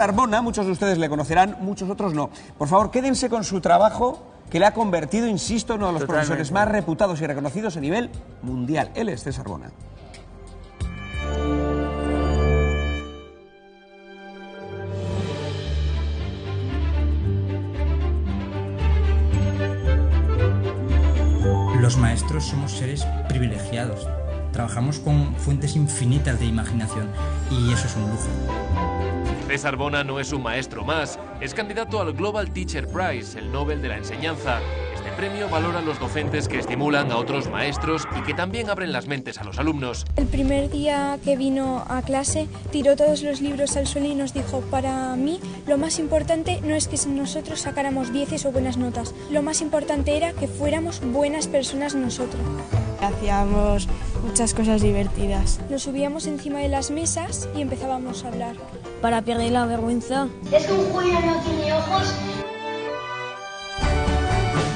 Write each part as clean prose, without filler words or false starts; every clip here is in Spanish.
Arbona, muchos de ustedes le conocerán, muchos otros no. Por favor, quédense con su trabajo que le ha convertido, insisto, en uno de los profesores más reputados y reconocidos a nivel mundial. Él es César Bona. Los maestros somos seres privilegiados. Trabajamos con fuentes infinitas de imaginación y eso es un lujo. César Bona no es un maestro más, es candidato al Global Teacher Prize, el Nobel de la Enseñanza. Este premio valora a los docentes que estimulan a otros maestros y que también abren las mentes a los alumnos. El primer día que vino a clase tiró todos los libros al suelo y nos dijo: para mí lo más importante no es que nosotros sacáramos 10 o buenas notas, lo más importante era que fuéramos buenas personas nosotros. Hacíamos muchas cosas divertidas. Nos subíamos encima de las mesas y empezábamos a hablar. Para perder la vergüenza. Es que un juego no tiene ojos.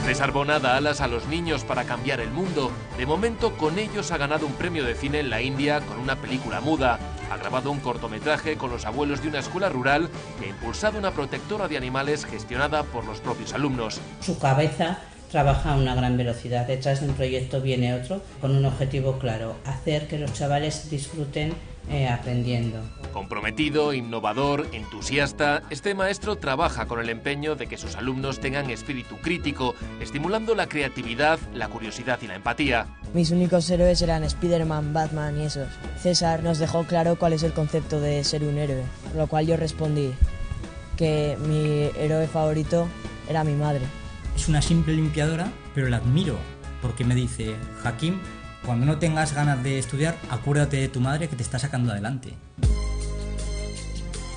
César Bona da alas a los niños para cambiar el mundo. De momento, con ellos ha ganado un premio de cine en la India con una película muda. Ha grabado un cortometraje con los abuelos de una escuela rural y ha impulsado una protectora de animales gestionada por los propios alumnos. Su cabeza trabaja a una gran velocidad. Detrás de un proyecto viene otro con un objetivo claro: hacer que los chavales disfruten aprendiendo. Comprometido, innovador, entusiasta, este maestro trabaja con el empeño de que sus alumnos tengan espíritu crítico, estimulando la creatividad, la curiosidad y la empatía. Mis únicos héroes eran Spiderman, Batman y esos. César nos dejó claro cuál es el concepto de ser un héroe, por lo cual yo respondí que mi héroe favorito era mi madre. Es una simple limpiadora, pero la admiro porque me dice: Hakim, cuando no tengas ganas de estudiar, acuérdate de tu madre que te está sacando adelante.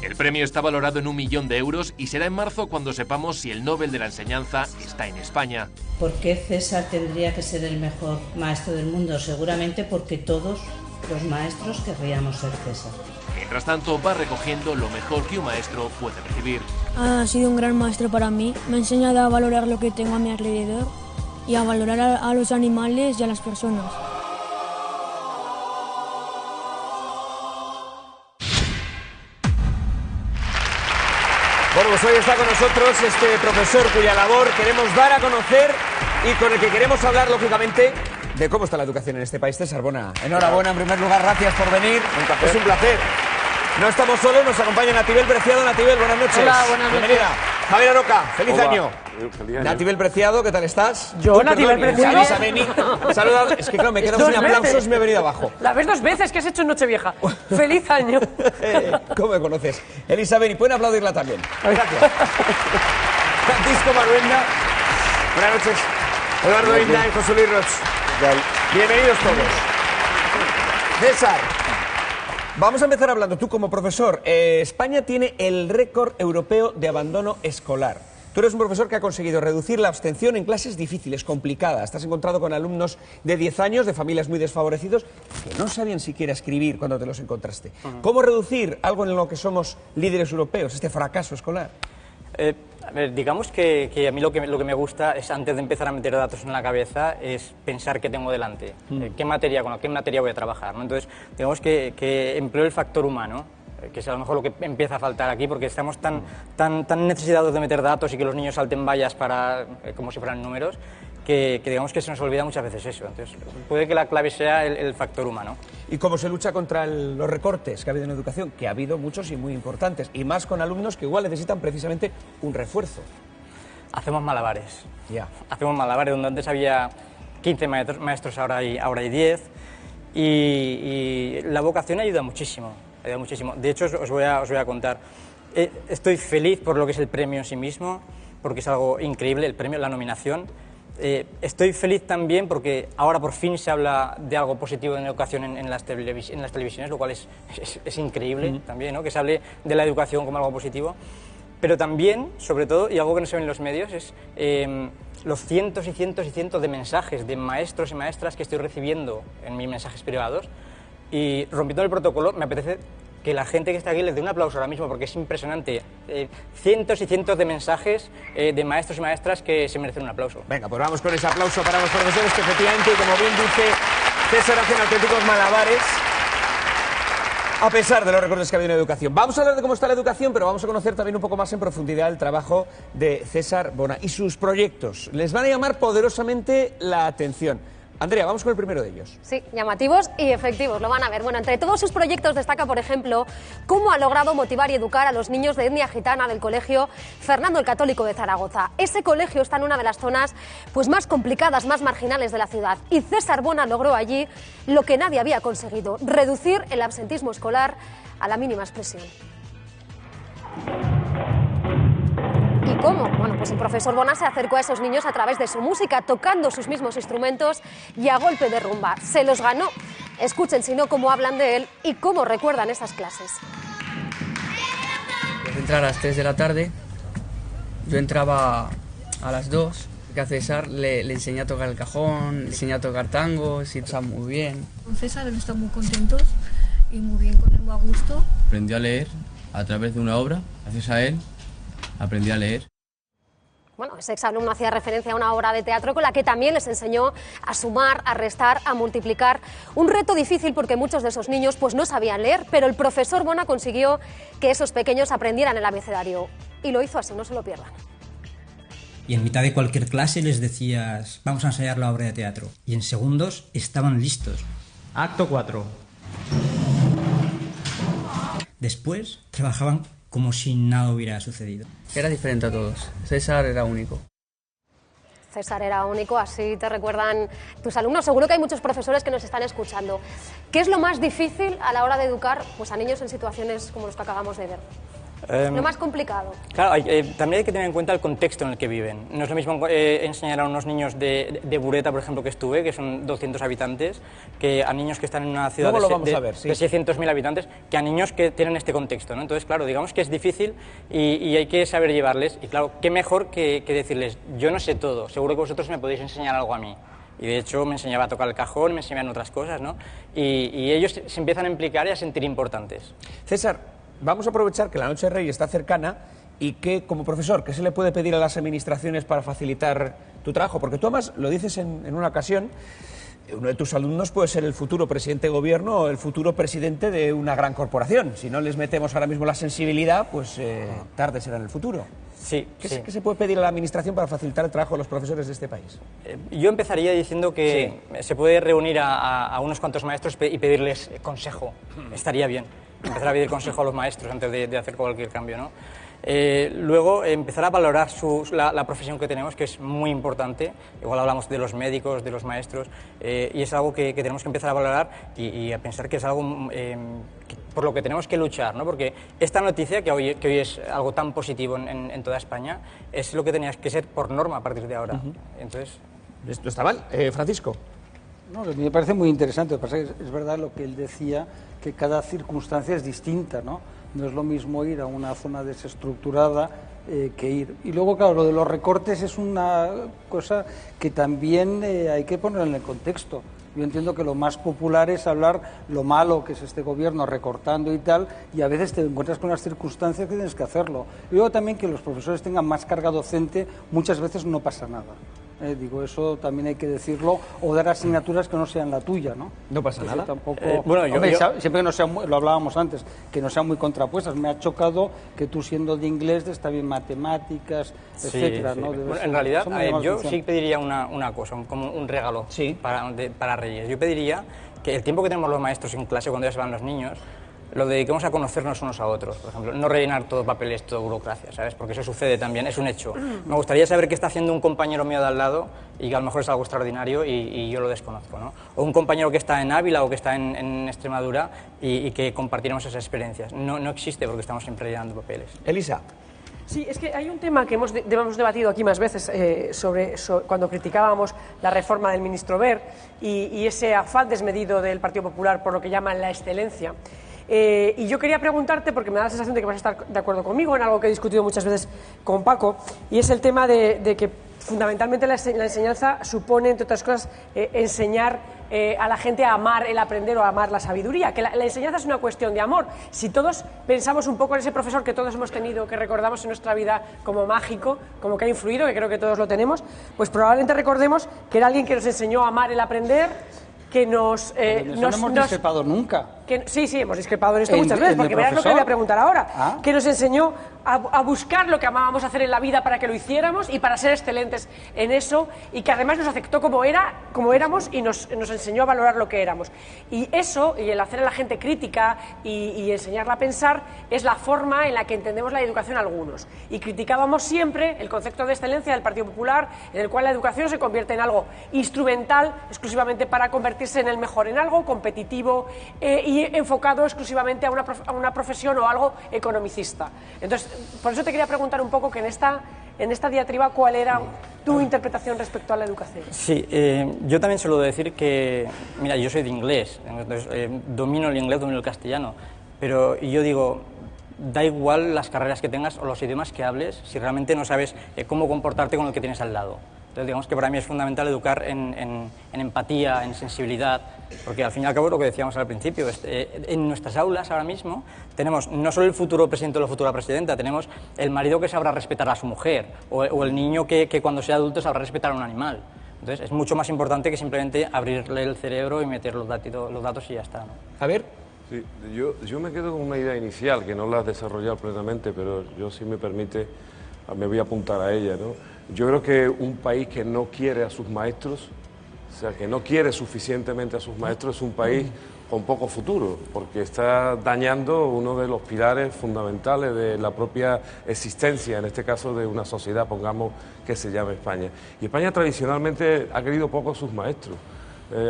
El premio está valorado en 1 millón de euros y será en marzo cuando sepamos si el Nobel de la Enseñanza está en España. ¿Por qué César tendría que ser el mejor maestro del mundo? Seguramente porque todos los maestros querríamos ser César. Mientras tanto, va recogiendo lo mejor que un maestro puede recibir. Ha sido un gran maestro para mí. Me ha enseñado a valorar lo que tengo a mi alrededor y a valorar a los animales y a las personas. Bueno, pues hoy está con nosotros este profesor cuya labor queremos dar a conocer y con el que queremos hablar, lógicamente, de cómo está la educación en este país. César Bona, enhorabuena en primer lugar, gracias por venir. Es un placer. No estamos solos, nos acompaña Natibel Preciado. Natibel, buenas noches. Hola, buenas noches. Bienvenida. Javier Aroca, feliz Hola. año. Feliz año. Natibel Preciado, ¿qué tal estás? Yo, Natibel Preciado. Elisa Beni, saluda. Es que claro, me he quedado sin aplausos y me he venido abajo. La ves 2 veces que has hecho en Nochevieja. ¡Feliz año! ¿Cómo me conoces? Elisa Beni, pueden aplaudirla también. Gracias. Francisco Maruenda. Buenas noches. Eduardo Inda y José Luis Roch. Bienvenidos todos. César, vamos a empezar hablando. Tú como profesor, España tiene el récord europeo de abandono escolar. Tú eres un profesor que ha conseguido reducir la abstención en clases difíciles, complicadas. Te has encontrado con alumnos de 10 años, de familias muy desfavorecidos, que no sabían siquiera escribir cuando te los encontraste. ¿Cómo reducir algo en lo que somos líderes europeos, este fracaso escolar? A ver, digamos que a mí lo que me gusta es, antes de empezar a meter datos en la cabeza, es pensar qué tengo delante, con qué materia voy a trabajar, ¿no? Entonces, digamos que empleo el factor humano, que es a lo mejor lo que empieza a faltar aquí, porque estamos tan necesitados de meter datos y que los niños salten vallas como si fueran números, que digamos que se nos olvida muchas veces eso. Entonces, puede que la clave sea el factor humano. ¿Y cómo se lucha contra los recortes que ha habido en educación? Que ha habido muchos y muy importantes, y más con alumnos que igual necesitan precisamente un refuerzo. Hacemos malabares. Ya. Hacemos malabares, donde antes había 15 maestros, ahora hay 10, y la vocación ayuda muchísimo. De hecho, os voy a contar. Estoy feliz por lo que es el premio en sí mismo, porque es algo increíble, el premio, la nominación. Estoy feliz también porque ahora por fin se habla de algo positivo en educación en las televisiones, lo cual es increíble también, ¿no? Que se hable de la educación como algo positivo. Pero también, sobre todo, y algo que no se ve en los medios, es los cientos y cientos y cientos de mensajes de maestros y maestras que estoy recibiendo en mis mensajes privados. Y rompiendo el protocolo, me apetece que la gente que está aquí les dé un aplauso ahora mismo, porque es impresionante. Cientos y cientos de mensajes de maestros y maestras que se merecen un aplauso. Venga, pues vamos con ese aplauso para los profesores que efectivamente, como bien dice César, hacen auténticos malabares. A pesar de los recortes que ha habido en educación. Vamos a hablar de cómo está la educación, pero vamos a conocer también un poco más en profundidad el trabajo de César Bona y sus proyectos. Les van a llamar poderosamente la atención. Andrea, vamos con el primero de ellos. Sí, llamativos y efectivos, lo van a ver. Bueno, entre todos sus proyectos destaca, por ejemplo, cómo ha logrado motivar y educar a los niños de etnia gitana del colegio Fernando el Católico de Zaragoza. Ese colegio está en una de las zonas pues, más complicadas, más marginales de la ciudad. Y César Bona logró allí lo que nadie había conseguido, reducir el absentismo escolar a la mínima expresión. ¿Y cómo? Bueno, pues el profesor Bona se acercó a esos niños a través de su música, tocando sus mismos instrumentos y a golpe de rumba. Se los ganó. Escuchen, si no, cómo hablan de él y cómo recuerdan esas clases. Desde entrar a las 3 de la tarde, yo entraba a las 2, que a César le enseñé a tocar el cajón, le enseñé a tocar tangos y está muy bien. Con César está muy contentos y muy bien con él, muy a gusto. Aprendí a leer a través de una obra, gracias a él. Aprendí a leer. Bueno, ese exalumno hacía referencia a una obra de teatro con la que también les enseñó a sumar, a restar, a multiplicar. Un reto difícil porque muchos de esos niños pues no sabían leer, pero el profesor Bona consiguió que esos pequeños aprendieran el abecedario. Y lo hizo así, no se lo pierdan. Y en mitad de cualquier clase les decías, vamos a ensayar la obra de teatro. Y en segundos estaban listos. Acto 4. Después trabajaban como si nada hubiera sucedido. Era diferente a todos. César era único. César era único, así te recuerdan tus alumnos. Seguro que hay muchos profesores que nos están escuchando. ¿Qué es lo más difícil a la hora de educar pues, a niños en situaciones como los que acabamos de ver? Lo más complicado. Claro, también hay que tener en cuenta el contexto en el que viven. No es lo mismo enseñar a unos niños de Bureta, por ejemplo, que estuve, que son 200 habitantes, que a niños que están en una ciudad de 600.000 habitantes, que a niños que tienen este contexto, ¿no? Entonces, claro, digamos que es difícil y hay que saber llevarles. Y claro, qué mejor que decirles, yo no sé todo, seguro que vosotros me podéis enseñar algo a mí. Y de hecho me enseñaba a tocar el cajón, me enseñaban otras cosas, ¿no? Y ellos se empiezan a implicar y a sentir importantes. César, vamos a aprovechar que la Noche de Reyes está cercana y que, como profesor, ¿qué se le puede pedir a las administraciones para facilitar tu trabajo? Porque tú además lo dices en una ocasión, uno de tus alumnos puede ser el futuro presidente de gobierno o el futuro presidente de una gran corporación. Si no les metemos ahora mismo la sensibilidad, pues tarde será en el futuro. Sí, ¿Qué se puede pedir a la administración para facilitar el trabajo de los profesores de este país? Yo empezaría diciendo que se puede reunir a unos cuantos maestros y pedirles consejo. Estaría bien. Empezar a pedir consejo a los maestros antes de hacer cualquier cambio, ¿no? Luego empezar a valorar la profesión que tenemos, que es muy importante. Igual hablamos de los médicos, de los maestros, y es algo que tenemos que empezar a valorar y a pensar que es algo por lo que tenemos que luchar, ¿no? Porque esta noticia, que hoy es algo tan positivo en toda España, es lo que tenía que ser por norma a partir de ahora. Entonces, esto está mal. Francisco. No, me parece muy interesante. Lo que pasa es que es verdad lo que él decía, que cada circunstancia es distinta, ¿no? No es lo mismo ir a una zona desestructurada que ir. Y luego, claro, lo de los recortes es una cosa que también hay que poner en el contexto. Yo entiendo que lo más popular es hablar lo malo que es este gobierno recortando y tal, y a veces te encuentras con las circunstancias que tienes que hacerlo. Y luego también que los profesores tengan más carga docente, muchas veces no pasa nada. Digo, eso también hay que decirlo, o dar asignaturas que no sean la tuya, ¿no? No pasa nada. Tampoco, siempre que no sean, lo hablábamos antes, que no sean muy contrapuestas. Me ha chocado que tú, siendo de inglés, está bien matemáticas, etcétera, ¿no? Bueno, en realidad, yo sí pediría una cosa, como un regalo para Reyes. Yo pediría que el tiempo que tenemos los maestros en clase, cuando ya se van los niños, lo dediquemos a conocernos unos a otros, por ejemplo, no rellenar todo papeles, todo burocracia, ¿sabes? Porque eso sucede también, es un hecho. Me gustaría saber qué está haciendo un compañero mío de al lado y que a lo mejor es algo extraordinario y yo lo desconozco, ¿no? O un compañero que está en Ávila o que está en Extremadura y que compartiéramos esas experiencias. No existe porque estamos siempre llenando papeles. Elisa. Sí, es que hay un tema que hemos debatido aquí más veces sobre cuando criticábamos la reforma del ministro Wert y ese afán desmedido del Partido Popular por lo que llaman la excelencia. Y yo quería preguntarte, porque me da la sensación de que vas a estar de acuerdo conmigo en algo que he discutido muchas veces con Paco, y es el tema de que fundamentalmente la enseñanza supone, entre otras cosas, enseñar a la gente a amar el aprender o a amar la sabiduría, que la enseñanza es una cuestión de amor. Si todos pensamos un poco en ese profesor que todos hemos tenido, que recordamos en nuestra vida como mágico, como que ha influido, que creo que todos lo tenemos, pues probablemente recordemos que era alguien que nos enseñó a amar el aprender, que no hemos discrepado nunca. Sí, hemos discrepado en esto muchas veces, porque verás lo que voy a preguntar ahora, que nos enseñó a buscar lo que amábamos hacer en la vida para que lo hiciéramos y para ser excelentes en eso, y que además nos aceptó como éramos y nos enseñó a valorar lo que éramos. Y eso, y el hacer a la gente crítica y enseñarla a pensar, es la forma en la que entendemos la educación algunos. Y criticábamos siempre el concepto de excelencia del Partido Popular, en el cual la educación se convierte en algo instrumental, exclusivamente para convertirse en el mejor, en algo competitivo y enfocado exclusivamente a una profesión o algo economicista. Entonces, por eso te quería preguntar un poco que en esta diatriba, ¿cuál era tu interpretación respecto a la educación? Sí, yo también suelo decir que, mira, yo soy de inglés, entonces domino el inglés, domino el castellano, pero yo digo, da igual las carreras que tengas o los idiomas que hables si realmente no sabes cómo comportarte con el que tienes al lado. Entonces, digamos que para mí es fundamental educar en empatía, en sensibilidad, porque al fin y al cabo lo que decíamos al principio, en nuestras aulas ahora mismo tenemos no solo el futuro presidente o la futura presidenta, tenemos el marido que sabrá respetar a su mujer, o el niño que cuando sea adulto sabrá respetar a un animal. Entonces es mucho más importante que simplemente abrirle el cerebro y meter los datos y ya está, ¿no? Javier. Sí, yo me quedo con una idea inicial que no la has desarrollado plenamente, pero yo, si me permite, me voy a apuntar a ella, ¿no? Yo creo que un país que no quiere a sus maestros, o sea, que no quiere suficientemente a sus maestros, es un país con poco futuro, porque está dañando uno de los pilares fundamentales de la propia existencia, en este caso de una sociedad, pongamos, que se llama España. Y España tradicionalmente ha querido poco a sus maestros.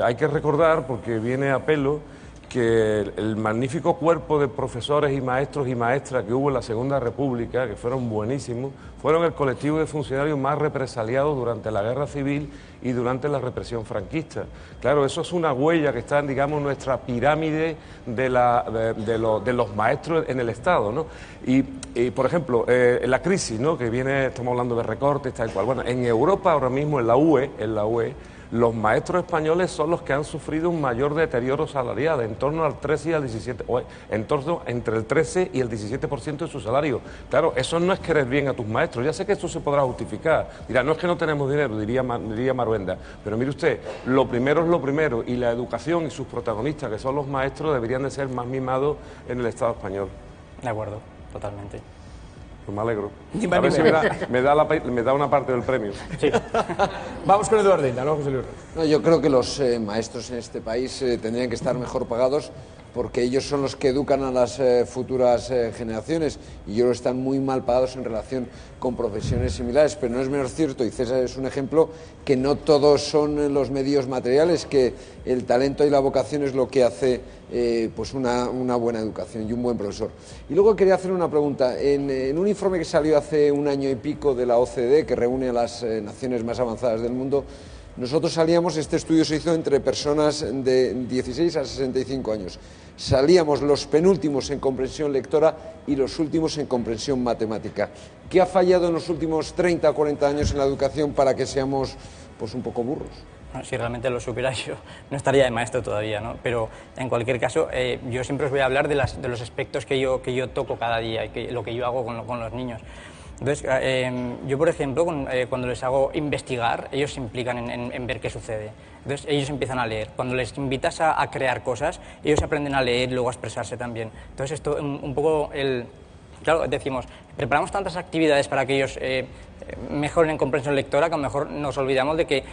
Hay que recordar, porque viene a pelo, que el magnífico cuerpo de profesores y maestros y maestras que hubo en la Segunda República, que fueron buenísimos, fueron el colectivo de funcionarios más represaliados durante la Guerra Civil y durante la represión franquista. Claro, eso es una huella que está, digamos, en nuestra pirámide de los maestros en el Estado, ¿no? Y por ejemplo, en la crisis, ¿no?, que viene, estamos hablando de recortes, tal cual. Bueno, en Europa ahora mismo, en la UE, los maestros españoles son los que han sufrido un mayor deterioro salarial, en torno al 13 y al 17, en torno entre el 13 y el 17% de su salario. Claro, eso no es querer bien a tus maestros. Ya sé que esto se podrá justificar. Dirá, no es que no tenemos dinero, diría Maruenda. Pero mire usted, lo primero es lo primero, y la educación y sus protagonistas, que son los maestros, deberían de ser más mimados en el Estado español. De acuerdo, totalmente. Pues me alegro. A ver si me da una parte del premio. Sí. Vamos con Eduardo Inda, ¿no, José Luis? No, yo creo que los maestros en este país tendrían que estar mejor pagados, porque ellos son los que educan a las futuras generaciones, y ellos están muy mal pagados en relación con profesiones similares. Pero no es menos cierto, y César es un ejemplo, que no todos son los medios materiales, que el talento y la vocación es lo que hace pues una buena educación y un buen profesor. Y luego quería hacer una pregunta. En un informe que salió hace un año y pico de la OCDE, que reúne a las naciones más avanzadas del mundo, nosotros salíamos, este estudio se hizo entre personas de 16 a 65 años, salíamos los penúltimos en comprensión lectora y los últimos en comprensión matemática. ¿Qué ha fallado en los últimos 30 o 40 años en la educación para que seamos pues un poco burros? Si realmente lo supiera yo, no estaría de maestro todavía, ¿no? Pero en cualquier caso, yo siempre os voy a hablar de los aspectos que yo toco cada día y lo que yo hago con los niños. Entonces, yo, por ejemplo, cuando les hago investigar, ellos se implican en ver qué sucede. Entonces, ellos empiezan a leer. Cuando les invitas a crear cosas, ellos aprenden a leer y luego a expresarse también. Entonces, esto un poco claro, decimos, preparamos tantas actividades para que ellos mejoren en comprensión lectora, que a lo mejor nos olvidamos de que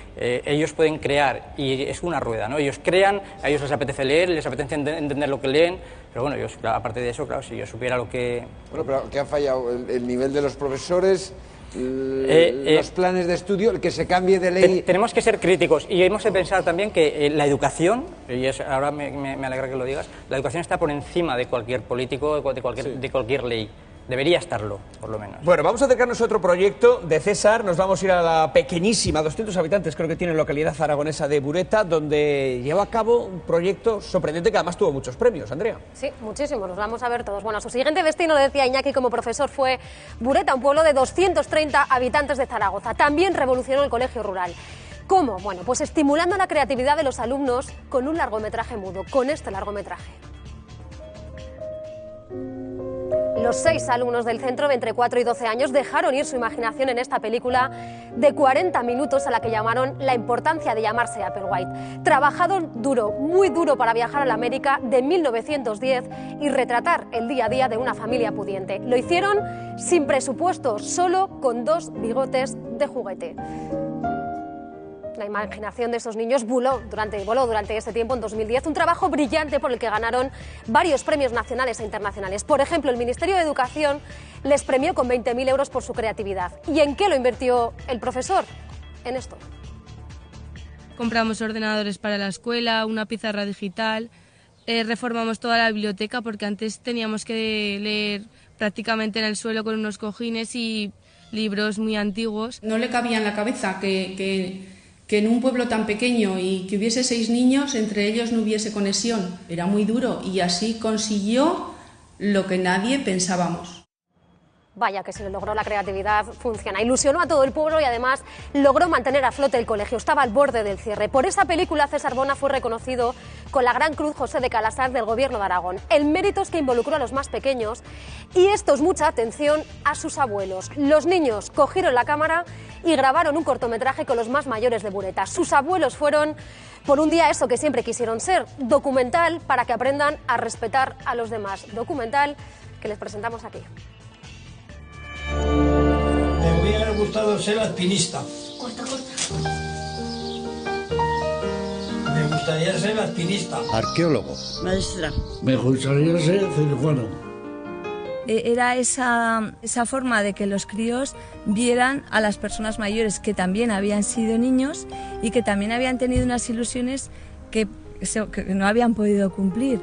ellos pueden crear, y es una rueda, ¿no? Ellos crean, a ellos les apetece leer, les apetece entender lo que leen, pero bueno, aparte de eso, claro, si yo supiera lo que... Bueno, pero ¿qué ha fallado? ¿El nivel de los profesores? ¿Los planes de estudio? ¿El que se cambie de ley? Tenemos que ser críticos, y hemos de pensar también que la educación, y ahora me alegra que lo digas, la educación está por encima de cualquier político, de cualquier ley. Debería estarlo, por lo menos. Bueno, vamos a acercarnos a otro proyecto de César. Nos vamos a ir a la pequeñísima, 200 habitantes creo que tiene, localidad aragonesa de Bureta, donde lleva a cabo un proyecto sorprendente que además tuvo muchos premios. Andrea. Sí, muchísimos, los vamos a ver todos. Bueno, su siguiente destino, decía Iñaki como profesor, fue Bureta, un pueblo de 230 habitantes de Zaragoza. También revolucionó el colegio rural. ¿Cómo? Bueno, pues estimulando la creatividad de los alumnos con un largometraje mudo, con este largometraje. Los 6 alumnos del centro de entre 4 y 12 años dejaron ir su imaginación en esta película de 40 minutos a la que llamaron La importancia de llamarse Applewhite. Trabajaron duro, muy duro para viajar a la América de 1910 y retratar el día a día de una familia pudiente. Lo hicieron sin presupuesto, solo con 2 bigotes de juguete. La imaginación de esos niños voló durante ese tiempo, en 2010, un trabajo brillante por el que ganaron varios premios nacionales e internacionales. Por ejemplo, el Ministerio de Educación les premió con 20.000 euros por su creatividad. ¿Y en qué lo invirtió el profesor? En esto. Compramos ordenadores para la escuela, una pizarra digital, reformamos toda la biblioteca porque antes teníamos que leer prácticamente en el suelo con unos cojines y libros muy antiguos. No le cabía en la cabeza que en un pueblo tan pequeño y que hubiese 6 niños, entre ellos no hubiese conexión. Era muy duro y así consiguió lo que nadie pensábamos. Vaya que se le logró la creatividad, funciona. Ilusionó a todo el pueblo y además logró mantener a flote el colegio. Estaba al borde del cierre. Por esa película César Bona fue reconocido con la Gran Cruz José de Calasar del Gobierno de Aragón. El mérito es que involucró a los más pequeños y esto es mucha atención a sus abuelos. Los niños cogieron la cámara y grabaron un cortometraje con los más mayores de Bureta. Sus abuelos fueron por un día eso que siempre quisieron ser, documental para que aprendan a respetar a los demás. Documental que les presentamos aquí. Me hubiera gustado ser alpinista. Corta. Me gustaría ser alpinista. Arqueólogo. Maestra. Me gustaría ser cirujano. Era esa forma de que los críos vieran a las personas mayores que también habían sido niños y que también habían tenido unas ilusiones que no habían podido cumplir.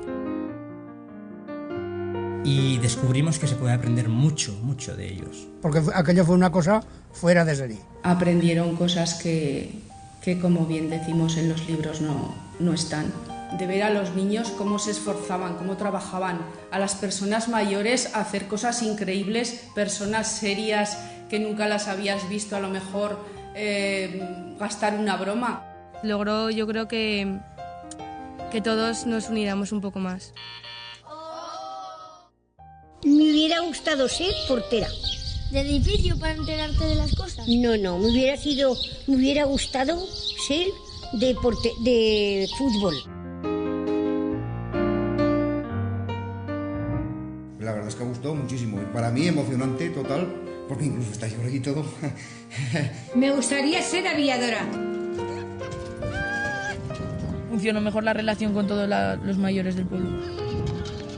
Y descubrimos que se puede aprender mucho de ellos. Porque aquello fue una cosa fuera de serie. Aprendieron cosas que como bien decimos en los libros, no están. De ver a los niños cómo se esforzaban, cómo trabajaban, a las personas mayores a hacer cosas increíbles, personas serias que nunca las habías visto, a lo mejor gastar una broma. Logró, yo creo que todos nos uniéramos un poco más. Me hubiera gustado ser portera. ¿De edificio para enterarte de las cosas? No, me hubiera gustado ser de fútbol. La verdad es que ha gustado muchísimo. Para mí emocionante, total, porque incluso está llorando y todo. Me gustaría ser aviadora. Funcionó mejor la relación con todos los mayores del pueblo.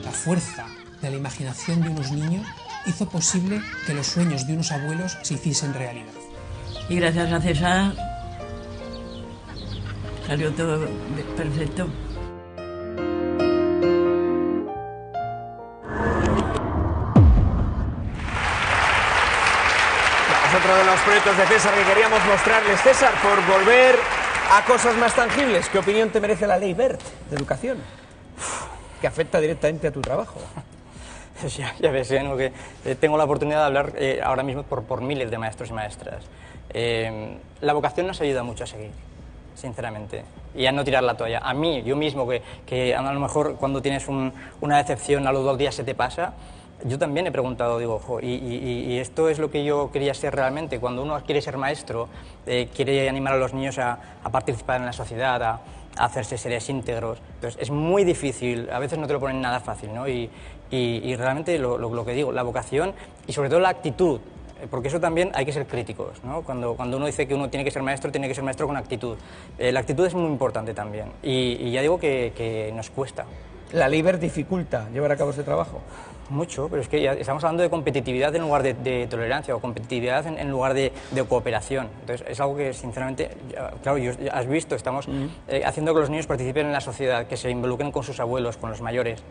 La fuerza de la imaginación de unos niños hizo posible que los sueños de unos abuelos se hiciesen realidad. Y gracias a César salió todo perfecto. Es otro de los proyectos de César que queríamos mostrarles. César, por volver a cosas más tangibles, ¿qué opinión te merece la ley Wert de educación? Que afecta directamente a tu trabajo. Ya ves, ¿no? Que tengo la oportunidad de hablar ahora mismo por miles de maestros y maestras. La vocación nos ayuda mucho a seguir, sinceramente, y a no tirar la toalla. A mí, yo mismo, que a lo mejor cuando tienes una decepción a los 2 días se te pasa, yo también he preguntado, digo, ¿y esto es lo que yo quería ser realmente? Cuando uno quiere ser maestro, quiere animar a los niños a participar en la sociedad, a hacerse seres íntegros. Entonces es muy difícil, a veces no te lo ponen nada fácil, ¿no? Y realmente lo que digo, la vocación y sobre todo la actitud, porque eso también hay que ser críticos, ¿no? Cuando uno dice que uno tiene que ser maestro con actitud. La actitud es muy importante también y ya digo que nos cuesta. ¿La ley Wert dificulta llevar a cabo ese trabajo? Mucho, pero es que ya estamos hablando de competitividad en lugar de tolerancia o competitividad en lugar de cooperación. Entonces es algo que sinceramente, claro, has visto, estamos haciendo que los niños participen en la sociedad, que se involucren con sus abuelos, con los mayores,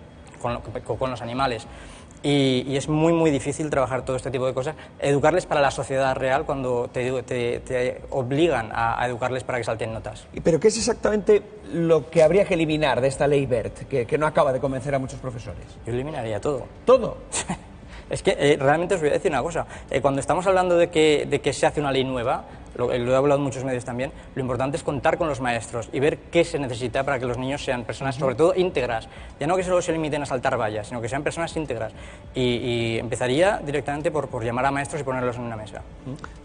con los animales. Y es muy difícil trabajar todo este tipo de cosas, educarles para la sociedad real cuando te obligan a educarles para que salten notas. ¿Pero qué es exactamente lo que habría que eliminar de esta ley Wert, que no acaba de convencer a muchos profesores? Yo eliminaría todo. ¿Todo? Es que realmente os voy a decir una cosa, cuando estamos hablando de que se hace una ley nueva, lo he hablado en muchos medios también, lo importante es contar con los maestros y ver qué se necesita para que los niños sean personas, sobre todo íntegras, ya no que solo se limiten a saltar vallas, sino que sean personas íntegras. Y empezaría directamente por llamar a maestros y ponerlos en una mesa.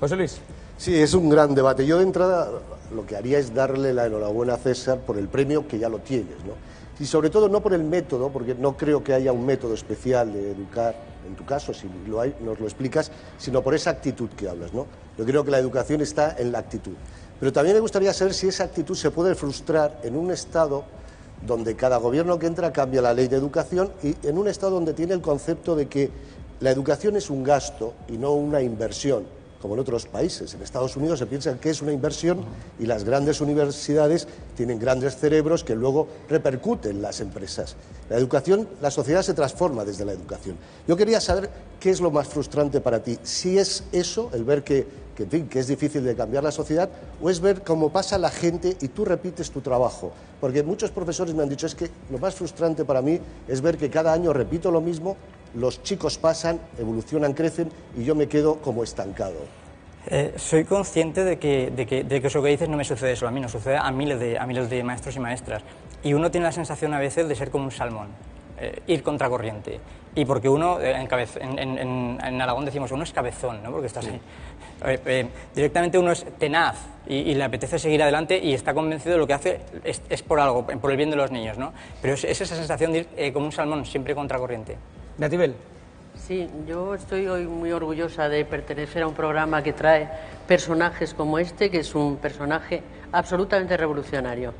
José Luis. Sí, es un gran debate. Yo de entrada lo que haría es darle la enhorabuena a César por el premio, que ya lo tienes, ¿no? Y sobre todo no por el método, porque no creo que haya un método especial de educar, en tu caso, si lo hay, nos lo explicas, sino por esa actitud que hablas, ¿no? Yo creo que la educación está en la actitud. Pero también me gustaría saber si esa actitud se puede frustrar en un Estado donde cada gobierno que entra cambia la ley de educación y en un Estado donde tiene el concepto de que la educación es un gasto y no una inversión, como en otros países. En Estados Unidos se piensa que es una inversión y las grandes universidades tienen grandes cerebros que luego repercuten en las empresas. La educación, la sociedad se transforma desde la educación. Yo quería saber qué es lo más frustrante para ti, si es eso, el ver que es difícil de cambiar la sociedad, o es ver cómo pasa la gente y tú repites tu trabajo. Porque muchos profesores me han dicho, es que lo más frustrante para mí es ver que cada año repito lo mismo, los chicos pasan, evolucionan, crecen y yo me quedo como estancado. Soy consciente de que eso que dices no me sucede solo a mí, nos sucede a miles de maestros y maestras. Y uno tiene la sensación a veces de ser como un salmón, ir contracorriente. Y porque uno, en Aragón decimos, uno es cabezón, ¿no? Porque estás ahí. Directamente uno es tenaz y le apetece seguir adelante y está convencido de lo que hace es por algo, por el bien de los niños, ¿no? Pero es esa sensación de ir como un salmón, siempre contracorriente. Natibel. Sí, yo estoy hoy muy orgullosa de pertenecer a un programa que trae personajes como este, que es un personaje absolutamente revolucionario,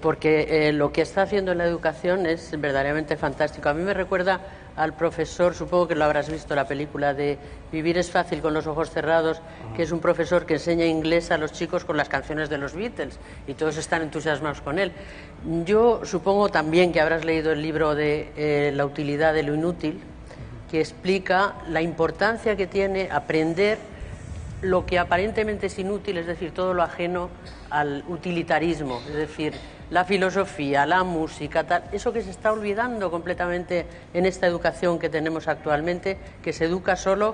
porque lo que está haciendo en la educación es verdaderamente fantástico. A mí me recuerda al profesor, supongo que lo habrás visto, la película de Vivir es fácil con los ojos cerrados, que es un profesor que enseña inglés a los chicos con las canciones de los Beatles y todos están entusiasmados con él. Yo supongo también que habrás leído el libro de La utilidad de lo inútil, que explica la importancia que tiene aprender lo que aparentemente es inútil, es decir, todo lo ajeno al utilitarismo, es decir, la filosofía, la música, tal, eso que se está olvidando completamente en esta educación que tenemos actualmente, que se educa solo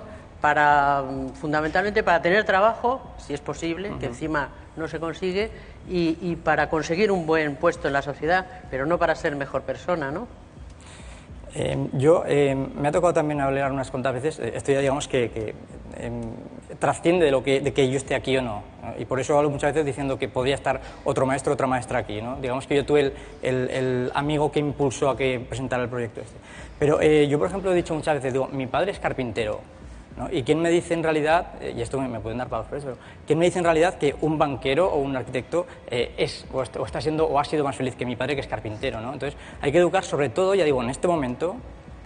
fundamentalmente para tener trabajo, si es posible, que encima no se consigue, y para conseguir un buen puesto en la sociedad, pero no para ser mejor persona, ¿no? Me ha tocado también hablar unas cuantas veces, esto ya digamos que trasciende de que yo esté aquí o no, y por eso hablo muchas veces diciendo que podría estar otro maestro o otra maestra aquí, ¿no? Digamos que yo tuve el amigo que impulsó a que presentara el proyecto este. Pero yo, por ejemplo, he dicho muchas veces, digo, mi padre es carpintero, ¿no? ¿Y quién me dice en realidad, y esto me pueden dar palos por eso, pero quién me dice en realidad que un banquero o un arquitecto está siendo o ha sido más feliz que mi padre, que es carpintero, ¿no? Entonces hay que educar sobre todo, ya digo, en este momento,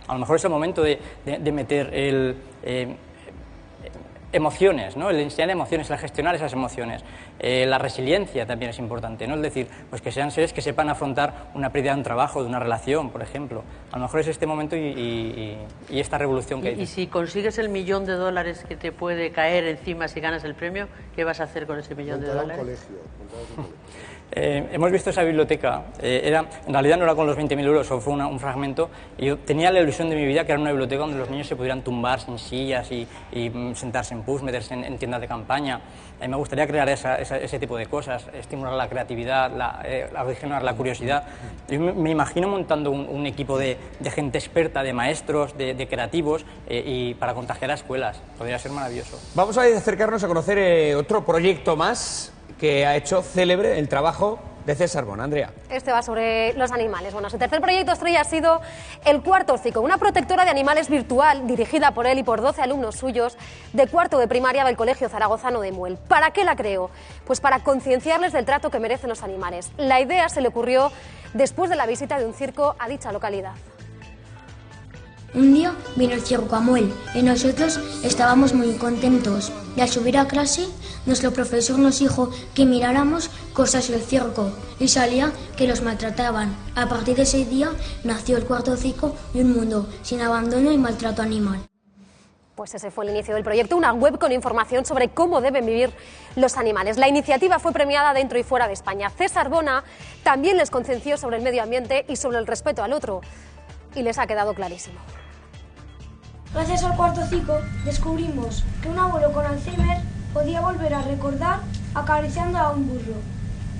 a lo mejor es el momento de meter emociones, ¿no? El enseñar emociones, el gestionar esas emociones. La resiliencia también es importante, ¿no? Es decir, pues que sean seres que sepan afrontar una pérdida de un trabajo, de una relación, por ejemplo. A lo mejor es este momento y esta revolución que hay. Y si consigues el $1.000.000 que te puede caer encima si ganas el premio, ¿qué vas a hacer con ese $1.000.000? Montar un colegio. Hemos visto esa biblioteca, en realidad no era con los 20.000 euros, fue un fragmento, y yo tenía la ilusión de mi vida que era una biblioteca donde los niños se pudieran tumbar sin sillas y sentarse en pubs, meterse en tiendas de campaña. Me gustaría crear ese tipo de cosas, estimular la creatividad, generar la curiosidad. Yo me imagino montando un equipo de gente experta, de maestros, de creativos, y para contagiar a escuelas. Podría ser maravilloso. Vamos a acercarnos a conocer otro proyecto más que ha hecho célebre el trabajo de César Bona. Andrea. Este va sobre los animales. Bueno, su tercer proyecto estrella ha sido El Cuarto Hocico, una protectora de animales virtual dirigida por él y por 12 alumnos suyos de cuarto de primaria del Colegio Zaragozano de Muel. ¿Para qué la creó? Pues para concienciarles del trato que merecen los animales. La idea se le ocurrió después de la visita de un circo a dicha localidad. Un día vino el circo a Muel y nosotros estábamos muy contentos. Y al subir a clase, nuestro profesor nos dijo que miráramos cosas del circo y salía que los maltrataban. A partir de ese día nació El Cuarto Hocico y un mundo sin abandono y maltrato animal. Pues ese fue el inicio del proyecto, una web con información sobre cómo deben vivir los animales. La iniciativa fue premiada dentro y fuera de España. César Bona también les concienció sobre el medio ambiente y sobre el respeto al otro. Y les ha quedado clarísimo. Gracias al cuarto ciclo descubrimos que un abuelo con Alzheimer podía volver a recordar acariciando a un burro,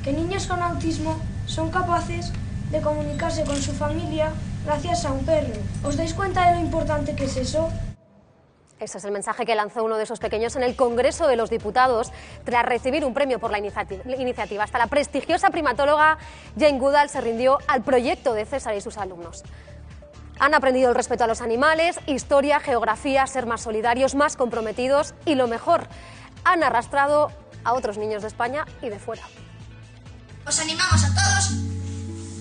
que niños con autismo son capaces de comunicarse con su familia gracias a un perro. ¿Os dais cuenta de lo importante que es eso? Ese es el mensaje que lanzó uno de esos pequeños en el Congreso de los Diputados tras recibir un premio por la iniciativa. Hasta la prestigiosa primatóloga Jane Goodall se rindió al proyecto de César y sus alumnos. Han aprendido el respeto a los animales, historia, geografía, ser más solidarios, más comprometidos y, lo mejor, han arrastrado a otros niños de España y de fuera. Os animamos a todos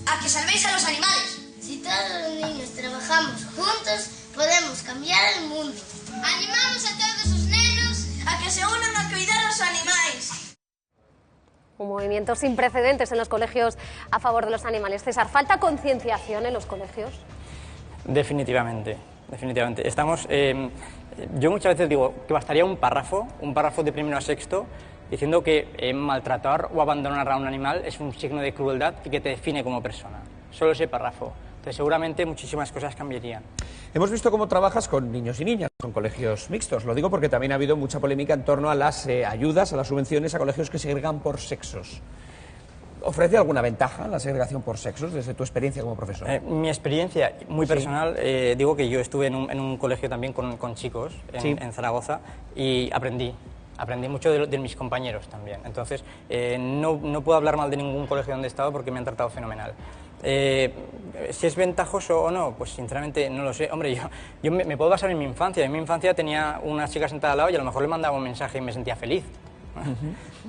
a que salvéis a los animales. Si todos los niños trabajamos juntos, podemos cambiar el mundo. Animamos a todos los nenos a que se unan a cuidar a los animales. Un movimiento sin precedentes en los colegios a favor de los animales. César, ¿falta concienciación en los colegios? Definitivamente, definitivamente. Yo muchas veces digo que bastaría un párrafo de primero a sexto, diciendo que maltratar o abandonar a un animal es un signo de crueldad y que te define como persona. Solo ese párrafo. Entonces seguramente muchísimas cosas cambiarían. Hemos visto cómo trabajas con niños y niñas, con colegios mixtos. Lo digo porque también ha habido mucha polémica en torno a las ayudas, a las subvenciones a colegios que segregan por sexos. ¿Ofrece alguna ventaja la segregación por sexos desde tu experiencia como profesor? Mi experiencia muy personal, digo que yo estuve en un colegio también con chicos en Zaragoza y aprendí mucho de mis compañeros también. Entonces, no puedo hablar mal de ningún colegio donde he estado porque me han tratado fenomenal. Si es ventajoso o no, pues sinceramente no lo sé. Hombre, yo me puedo basar en mi infancia. En mi infancia tenía una chica sentada al lado y a lo mejor le mandaba un mensaje y me sentía feliz.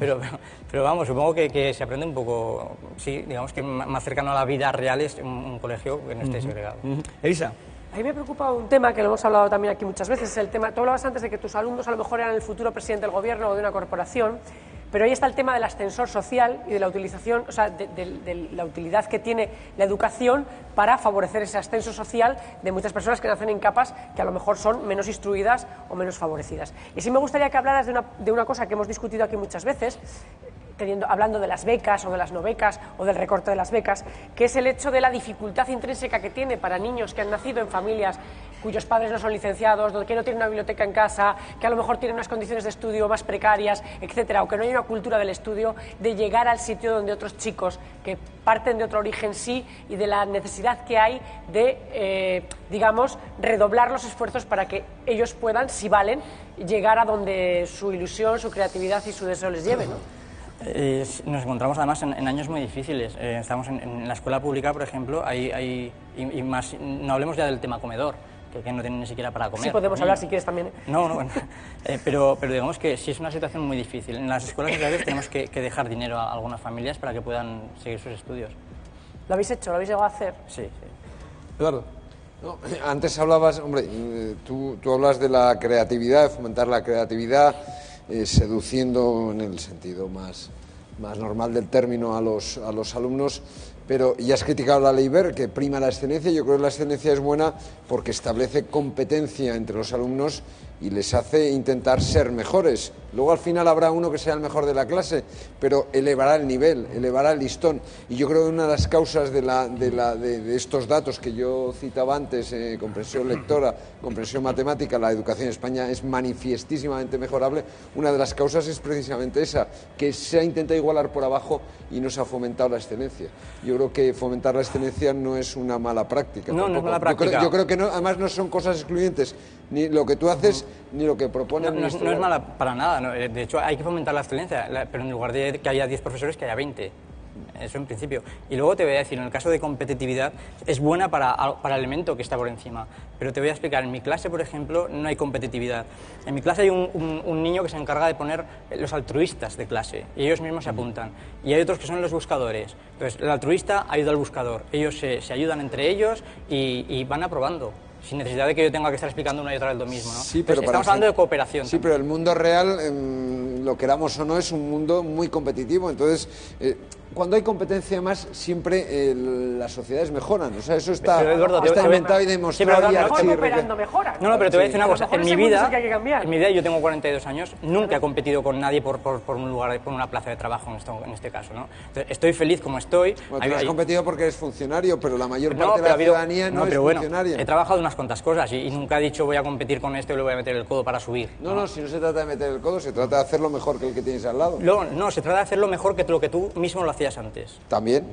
Pero vamos, supongo que se aprende un poco, sí, digamos que más cercano a la vida real es un colegio que no esté segregado. Elisa. A mí me preocupa un tema que lo hemos hablado también aquí muchas veces, el tema, tú hablabas antes de que tus alumnos a lo mejor eran el futuro presidente del gobierno o de una corporación, pero ahí está el tema del ascensor social y de la utilización, o sea, de la utilidad que tiene la educación para favorecer ese ascenso social de muchas personas que nacen en capas que a lo mejor son menos instruidas o menos favorecidas. Y sí me gustaría que hablaras de una cosa que hemos discutido aquí muchas veces, hablando de las becas o de las no becas o del recorte de las becas, que es el hecho de la dificultad intrínseca que tiene para niños que han nacido en familias cuyos padres no son licenciados, que no tienen una biblioteca en casa, que a lo mejor tienen unas condiciones de estudio más precarias, etcétera, o que no hay una cultura del estudio, de llegar al sitio donde otros chicos que parten de otro origen sí y de la necesidad que hay de, digamos, redoblar los esfuerzos para que ellos puedan, si valen, llegar a donde su ilusión, su creatividad y su deseo les lleve, ¿no? Nos encontramos además en años muy difíciles. Estamos en la escuela pública, por ejemplo, y más, no hablemos ya del tema comedor, que no tienen ni siquiera para comer. Sí, podemos hablar si quieres también. No, pero digamos que sí es una situación muy difícil. En las escuelas rurales tenemos que dejar dinero a algunas familias para que puedan seguir sus estudios. ¿Lo habéis hecho? ¿Lo habéis llegado a hacer? Sí. Eduardo. No, antes hablabas, hombre, tú hablas de la creatividad, de fomentar la creatividad, seduciendo en el sentido más normal del término a los alumnos, pero ya has criticado la ley Wert, que prima la excelencia. Yo creo que la excelencia es buena porque establece competencia entre los alumnos y les hace intentar ser mejores. Luego al final habrá uno que sea el mejor de la clase, pero elevará el nivel, elevará el listón. Y yo creo que una de las causas de estos datos que yo citaba antes, comprensión lectora, comprensión matemática, la educación en España es manifiestísimamente mejorable. Una de las causas es precisamente esa, que se ha intentado igualar por abajo y no se ha fomentado la excelencia. Yo creo que fomentar la excelencia no es una mala práctica. No, no es mala práctica. Yo creo que no, además no son cosas excluyentes, ni lo que tú haces, ni lo que propone el ministro. No es mala para nada, no. De hecho hay que fomentar la excelencia, pero en lugar de que haya 10 profesores, que haya 20. Eso en principio. Y luego te voy a decir, en el caso de competitividad, es buena para el elemento que está por encima. Pero te voy a explicar, en mi clase, por ejemplo, no hay competitividad. En mi clase hay un niño que se encarga de poner los altruistas de clase, y ellos mismos se apuntan. Y hay otros que son los buscadores. Entonces, el altruista ayuda al buscador. Ellos se ayudan entre ellos y van aprobando, sin necesidad de que yo tenga que estar explicando una y otra vez lo mismo, ¿no? Sí, pero estamos hablando de cooperación. Sí, pero el mundo real, lo queramos o no, es un mundo muy competitivo. Entonces, cuando hay competencia más, siempre las sociedades mejoran. O sea, eso está, Eduardo, está inventado y demostrado. No, pero te voy a decir una cosa. En mi vida, yo tengo 42 años, nunca he competido con nadie por un lugar, por una plaza de trabajo en este caso, ¿no? Entonces, estoy feliz como estoy. Bueno, tú has competido porque eres funcionario, pero la mayor parte de la ciudadanía no es funcionaria. He trabajado en unas cuantas cosas y nunca he dicho voy a competir con este o le voy a meter el codo para subir. No, si no se trata de meter el codo, se trata de hacerlo mejor que el que tienes al lado. No, se trata de hacerlo mejor que lo que tú mismo lo hacías antes. También.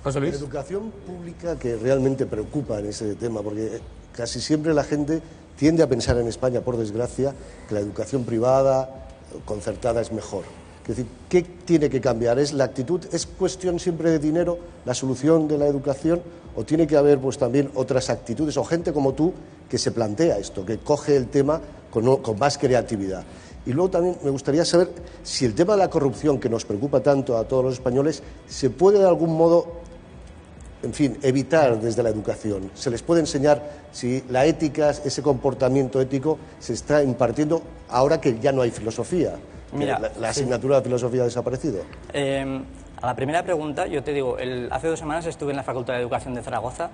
José Luis. La educación pública que realmente preocupa en ese tema, porque casi siempre la gente tiende a pensar en España, por desgracia, que la educación privada, concertada, es mejor. Es decir, ¿qué tiene que cambiar? ¿Es la actitud? ¿Es cuestión siempre de dinero la solución de la educación? ¿O tiene que haber pues también otras actitudes o gente como tú que se plantea esto, que coge el tema con más creatividad? Y luego también me gustaría saber si el tema de la corrupción, que nos preocupa tanto a todos los españoles, se puede de algún modo, en fin, evitar desde la educación. Se les puede enseñar si la ética, ese comportamiento ético, se está impartiendo ahora que ya no hay filosofía. Mira, la asignatura de filosofía ha desaparecido. A la primera pregunta, yo te digo, hace 2 semanas estuve en la Facultad de Educación de Zaragoza.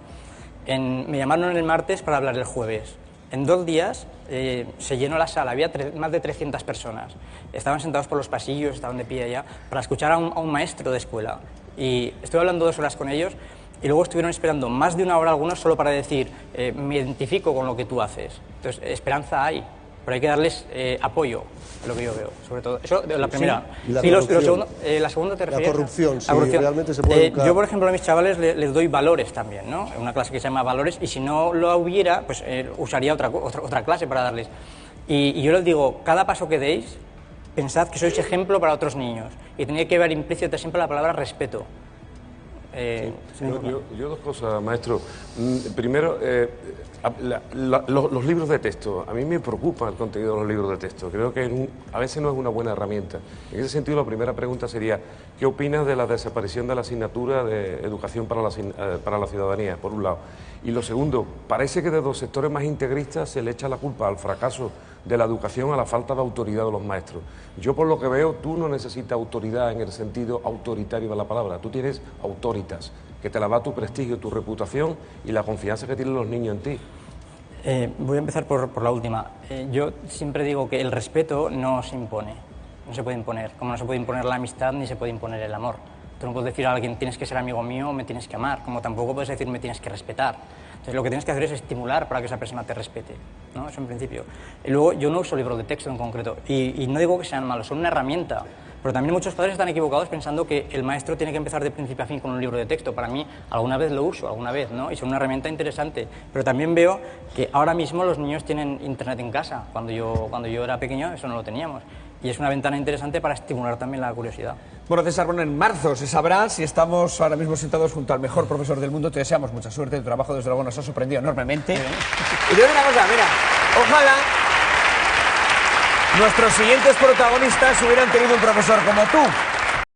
Me llamaron el martes para hablar el jueves. En 2 días se llenó la sala, había más de 300 personas. Estaban sentados por los pasillos, estaban de pie allá, para escuchar a un maestro de escuela. Y estuve hablando 2 horas con ellos y luego estuvieron esperando más de 1 hora algunos solo para decir, me identifico con lo que tú haces. Entonces, esperanza hay, pero hay que darles apoyo, lo que yo veo, sobre todo. Eso, la primera. Sí. ¿Y la corrupción? La segunda te refieres. La corrupción, sí, realmente se puede educar. Yo, por ejemplo, a mis chavales les doy valores también, ¿no? Una clase que se llama valores, y si no lo hubiera, pues usaría otra clase para darles. Y yo les digo, cada paso que deis, pensad que sois ejemplo para otros niños. Y tiene que haber implícita siempre la palabra respeto. Yo 2 cosas, maestro. Primero, los libros de texto. A mí me preocupa el contenido de los libros de texto. Creo que a veces no es una buena herramienta. En ese sentido, la primera pregunta sería, ¿qué opinas de la desaparición de la asignatura de educación para la ciudadanía, por un lado? Y lo segundo, parece que de los sectores más integristas se le echa la culpa al fracaso de la educación a la falta de autoridad de los maestros. Yo, por lo que veo, tú no necesitas autoridad en el sentido autoritario de la palabra. Tú tienes autoritas, que te la da tu prestigio, tu reputación y la confianza que tienen los niños en ti. Voy a empezar por la última. Yo siempre digo que el respeto no se impone, no se puede imponer, como no se puede imponer la amistad ni se puede imponer el amor. Tú no puedes decir a alguien tienes que ser amigo mío o me tienes que amar, como tampoco puedes decir me tienes que respetar. Entonces lo que tienes que hacer es estimular para que esa persona te respete, ¿no? Eso en principio. Y luego yo no uso libros de texto en concreto y no digo que sean malos, son una herramienta. Pero también muchos padres están equivocados pensando que el maestro tiene que empezar de principio a fin con un libro de texto. Para mí, alguna vez lo uso, alguna vez, ¿no? Y son una herramienta interesante. Pero también veo que ahora mismo los niños tienen internet en casa. Cuando yo era pequeño, eso no lo teníamos. Y es una ventana interesante para estimular también la curiosidad. Bueno, César, bueno, en marzo se sabrá si estamos ahora mismo sentados junto al mejor profesor del mundo. Te deseamos mucha suerte. Tu trabajo, desde luego, nos ha sorprendido enormemente. Y te digo una cosa, mira, ojalá nuestros siguientes protagonistas hubieran tenido un profesor como tú.